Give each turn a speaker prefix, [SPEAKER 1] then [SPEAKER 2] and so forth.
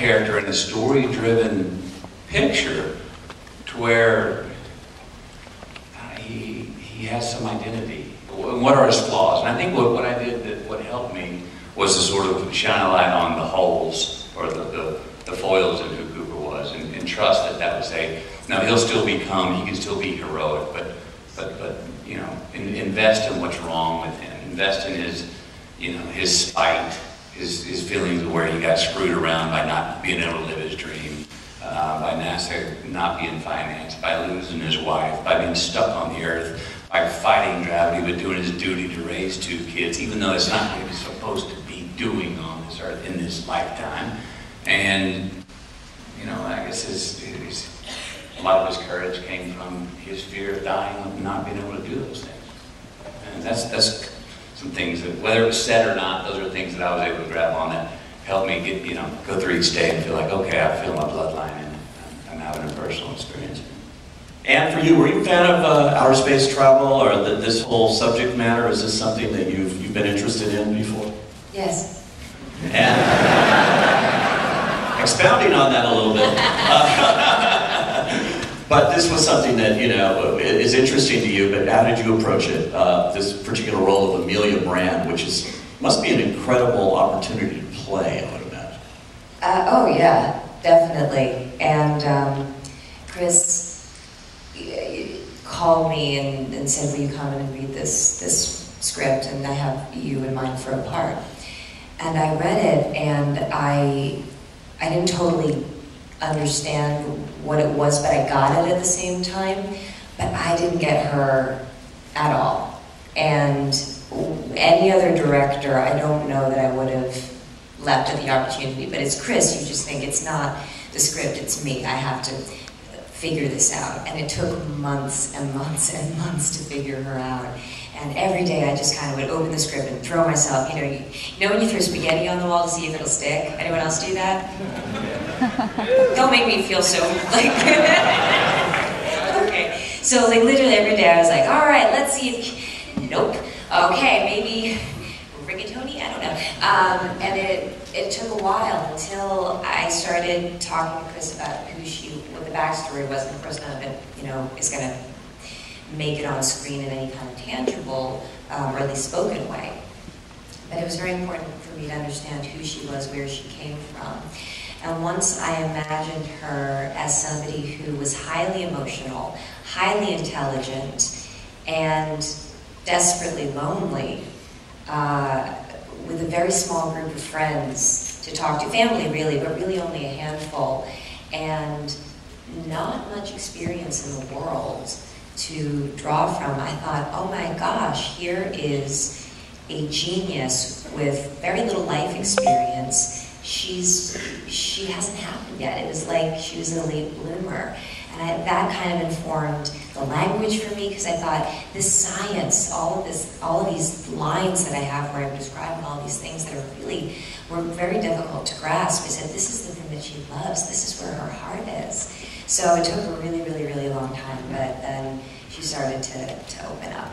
[SPEAKER 1] character in a story-driven picture to where he has some identity. What are his flaws? And I think what I did, what helped me, was to sort of shine a light on the holes, or the foils of who Cooper was, and trust that was now he can still be heroic, but you know, invest in what's wrong with him. Invest in his spite, his feelings of where he got screwed around by not being able to live his dream, by NASA not being financed, by losing his wife, by being stuck on the earth, by fighting gravity, but doing his duty to raise 2 kids, even though it's not what he was supposed to be doing on this earth in this lifetime. And, you know, I guess a lot of his courage came from his fear of dying and not being able to do those things. And that's some things that, whether it was said or not, those are things that I was able to grab on that helped me go through each day and feel like, okay, I feel my bloodline and I'm having a personal experience.
[SPEAKER 2] And for you, were you a fan of outer space travel, or this whole subject matter? Is this something that you've been interested in before?
[SPEAKER 3] Yes.
[SPEAKER 2] And expounding on that a little bit. But this was something that, you know, is interesting to you, but how did you approach it? This particular role of Amelia Brand, which must be an incredible opportunity to play, I would imagine.
[SPEAKER 3] Oh yeah, definitely. And Chris called me and said, will you come in and read this script, and I have you in mind for a part. And I read it, and I didn't totally understand what it was, but I got it at the same time. But I didn't get her at all. And any other director, I don't know that I would have leapt at the opportunity. But it's Chris, you just think it's not the script, it's me. I have to figure this out. And it took months and months and months to figure her out. And every day I just kind of would open the script and throw myself, you know when you throw spaghetti on the wall to see if it'll stick? Anyone else do that? Don't make me feel so like, okay. So like literally every day I was like, all right, let's see if, nope. Okay, maybe rigatoni, I don't know. And it took a while until I started talking to Chris about what the backstory was, and of course none of it, you know, is gonna make it on screen in any kind of tangible, or at least spoken way. But it was very important for me to understand who she was, where she came from. And once I imagined her as somebody who was highly emotional, highly intelligent, and desperately lonely, with a very small group of friends to talk to, family really, but really only a handful, and not much experience in the world to draw from, I thought, oh my gosh, here is a genius with very little life experience. She hasn't happened yet. It was like she was an elite bloomer. And that kind of informed the language for me, because I thought this science, all of these lines that I have where I'm describing all these things that were very difficult to grasp. I said, this is the thing that she loves. This is where her heart is. So it took a really, really, really long time, but then she started to open up.